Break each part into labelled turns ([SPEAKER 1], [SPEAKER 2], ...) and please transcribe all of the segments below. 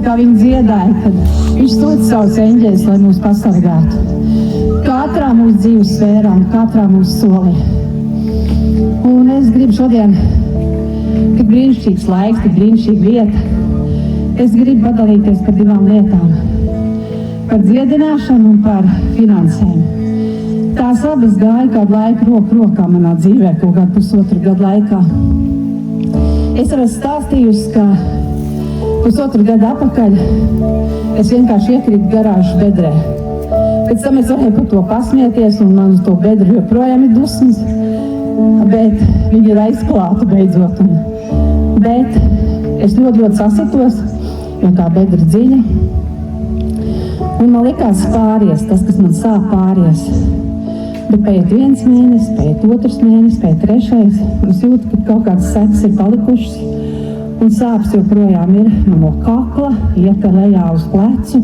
[SPEAKER 1] kā viņi dziedāja, kad viņš sūta savus eņģeļus, lai mūs pasargātu. Katrā mūsu dzīves sfērā un katrā mūsu solī. Un es gribu šodien, kad brīnišķīgs laiks, kad brīnišķīga vieta, es gribu padalīties par 2 lietām. Par dziedināšanu un par finansēm. Tās abas gāja kādu laiku roku rokā manā dzīvē, kaut kādu 1,5 gadu laikā. Es jau esmu stāstījusi, ka 1,5 gadu atpakaļ es vienkārši iekrītu garāžas bedrē. Pēc tam es varēju par to pasmieties, un man uz to bedru joprojām ir dusmas, bet viņi ir aizklāti beidzot. Bet es ļoti sasitos, jo tā bedra dziļa. Un man likās pāries, tas, kas man sāp pāries. Bet paiet 1 mēnesis, paiet 2 mēnesis, paiet 3. Un es jūtu, ka kaut kādas sekas ir palikušas. Un sāpes joprojām ir no kakla, iet lejā uz plecu.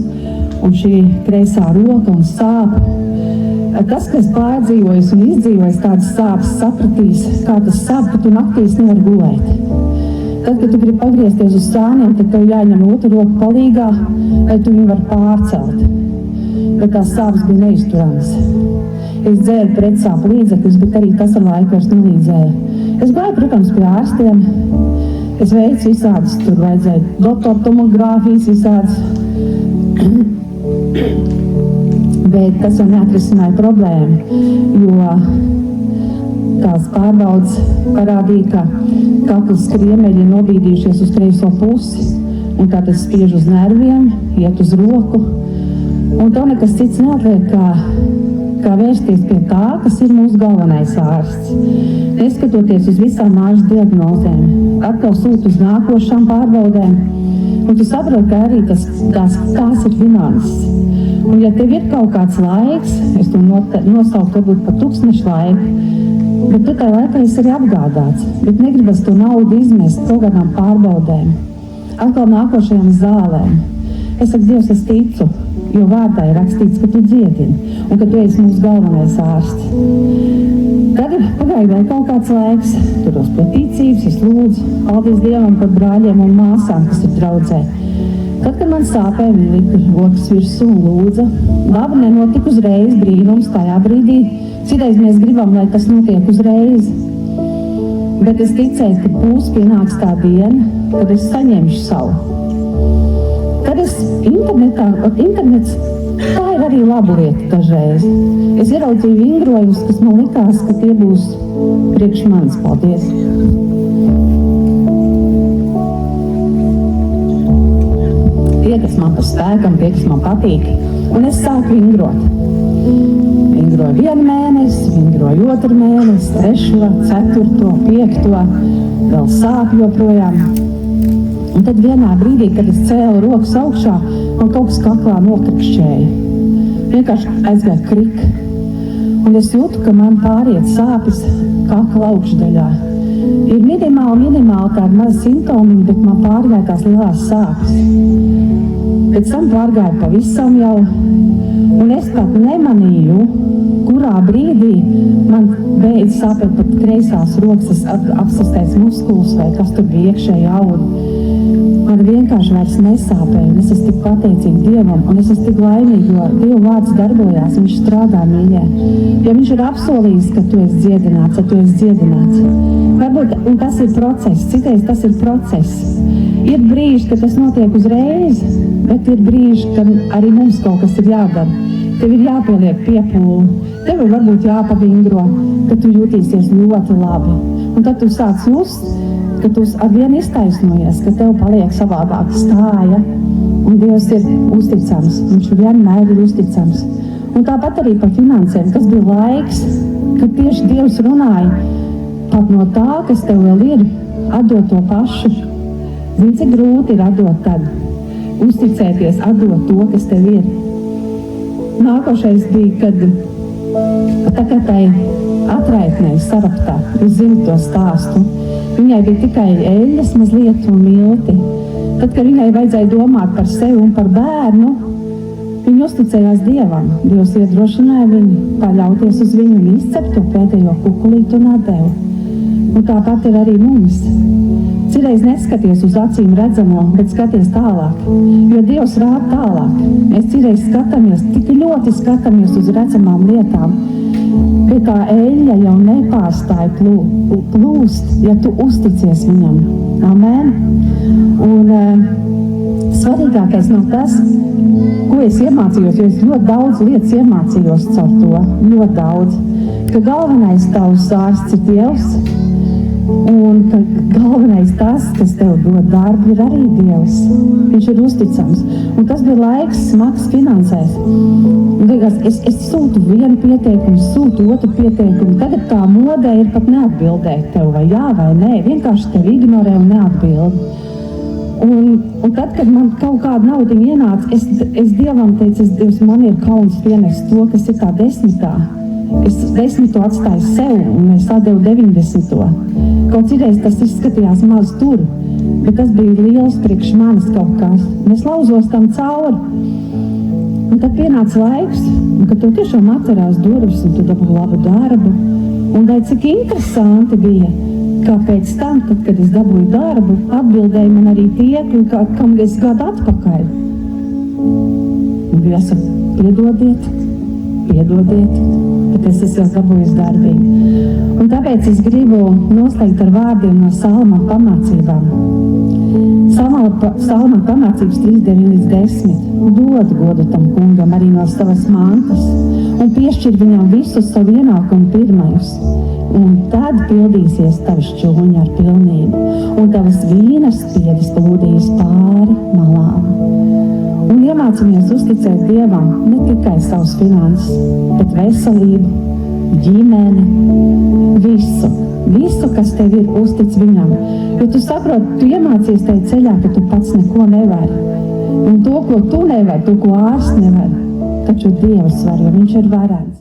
[SPEAKER 1] Un šī kreisā roka un sāp. Tas, kas pārdzīvojas un izdzīvojas tādas sāpes, sapratīs, kā tas sāp, ka tu naktīs nevar gulēt. Tad, kad tu gribi pagriezties uz sāniem, tad tev jāņem otru roku palīgā, lai tu viņu var pārcelt. Bet tās sāpes bija neizturamas. Es dzēru pretsāpu līdzekļus, bet arī tas ar laiku vairs nelīdzēja. Es gāju, protams, pie ārstiem. Es veicu visādas, tur vajadzēja doktortomogrāfijas, visādas. Bet tas jau neatrisināja problēmu, jo tās pārbaudes parādīja, ka kaklas kriemeļi nobīdījušies uz kreiso pusi, un tā tas spiež uz nerviem, iet uz roku. Un tev nekas cits neatliek, kā vērsties pie tā, kas ir mūsu galvenais ārsts. Neskatoties uz visām ārstu diagnozēm, atkal sūta uz nākošām pārbaudēm, un tu saproti, ka arī tās ir finanses. Un ja tev ir kaut kāds laiks, es to nosaukt varbūt par 1000 laiku, bet tu tajā laikā esi arī apgādāts, bet negribas to naudu izmest kaut kādām pārbaudēm, atkal nākošajām zālēm. Es saku, Dievs, es ticu, jo vārdā ir rakstīts, ka tu dziedini un ka tu esi mūsu galvenais ārsts. Tad pagāja vēl kaut kāds laiks, turos pie ticības, es lūdzu, paldies Dievam par brāļiem un māsām, kas ir draudzē. Tad, kad man sāpēja, viņi lika rokas virsū un lūdza. Labi, nenotika uzreiz brīnums tajā brīdī. Citreiz mēs gribam, lai tas notiek uzreiz. Bet es ticēju, ka būs pienāks tā diena, kad es saņemšu savu. Tad es internets, tā ir arī laba lieta dažreiz. Es ieraudzīju vingrojumus, kas man likās, ka tie būs priekš manis. Paldies! Tie, kas man par spēkam, tie, kas man patīk. Un es sāku vingrot. Vingroju 1 mēnesi, vingroju 2 mēnesi, 3, 4, 5, vēl sāp joprojām. Un tad vienā brīdī, kad es cēlu rokas augšā, man kaut kas kaklā nokrikšķēja. Vienkārši aizgāja krika. Un es jūtu, ka man pāriet sāpes kakla augšdaļā. Ir minimāli tādi mazi simptomi, bet man pārgāja tās lielās sāpes. Pēc tam pārgāja pavisam jau, un es pat nemanīju, kurā brīdī man beidz sāpēt pat kreisās rokas, apsastais muskulis vai kas tur bija iekšēji audi. Man vienkārši vairs nesāpēja, un es esmu tik pateicīga Dievam, un es esmu tik laimīga, jo Dieva vārds darbojās, viņš strādā, mīļie. Ja viņš ir apsolījis, ka tu esi dziedināts, tad tu esi dziedināts. Varbūt, un tas ir process, citreiz tas ir process. Ir brīži, ka tas notiek uzreiz, bet ir brīži, kad arī mums kaut kas ir jādara. Tev ir jāpieliek piepūli, tev ir varbūt jāpavingro, ka tu jūtīsies ļoti labi. Un tad tu sāc just, ka tu arvien iztaisnojies, ka tev paliek savādāk stāja. Un Dievs ir uzticams, viņš vienmēr ir uzticams. Un tāpat arī par finansēm, kas bija laiks, kad tieši Dievs runāja pat no tā, kas tev vēl ir, atdot to pašu. Zini, cik grūti ir atdot tad, uzticēties, atdot to, kas tev ir. Nākošais bija, kad tā kā tai atraitnei Saraptā, jūs zināt to stāstu, viņai bija tikai eļļas mazliet un milti. Tad, kad viņai vajadzēja domāt par sevi un par bērnu, viņa uzticējās Dievam. Dievs iedrošināja viņu paļauties uz viņu un izcept to pēdējo kukulītu un atdevu. Un tāpat ir arī mums. citreiz neskaties uz acīm redzamo, bet skaties tālāk, jo Dievs rāda tālāk. Mēs citreiz skatāmies, tik ļoti skatāmies uz redzamām lietām, pie kā eļļa jau nepārstāja plūst, ja tu uzticies viņam. Amen. Un svarīgākais nav tas, ko es iemācījos, jo es ļoti daudz lietas iemācījos caur to, ļoti daudz, ka galvenais tavs ārsts ir Dievs, un ka galvenais tas, kas tev dod darbu, ir arī Dievs. Viņš ir uzticams. Un tas bija laiks smags finansēs. Es sūtu vienu pieteikumu, sūtu otru pieteikumu. Tagad tā modē ir pat neatbildēt tev, vai jā, vai nē. Vienkārši tev ignorē un neatbild. Un tad, kad man kaut kāda nauda ienāca, es Dievam teicu, Dievs, man ir kauns pienest to, kas ir kā 10. Es 10 atstāju sev, un es atdevu 90. Kaut citreiz tas izskatījās maz tur, bet tas bija liels priekš manis kaut kas. Un es lauzos tam cauri. Un tad pienāca laiks, kad tu tiešām atcerās durvis, un tu dabūji labu darbu. Un cik interesanti bija, kā pēc tam, tad, kad es dabūju darbu, atbildēja man arī tie, kam es gadu atpakaļ. Un bija saka, piedodiet, bet es esmu dabūjis darbību. Un tāpēc es gribu noslēgt ar vārdiem no Salma pamācībām. Salma pamācības 3:9-10. Dod godu tam kungam arī no savas mantas un piešķir viņam visu savu ienākumu pirmajus. Un tad pildīsies tavi šķūņi ar pilnību, un tavas vīnas spiedis plūdīs pāri malām. Un iemācāmies uzticēt Dievam ne tikai savus finanses, bet veselību, ģimeni, visu, kas tev ir, uztic viņam. Jo tu saproti, tu iemācies tajā ceļā, ka tu pats neko nevari. Un to, ko tu nevari, to, ko ārsts nevar, taču Dievs var, jo viņš ir varens.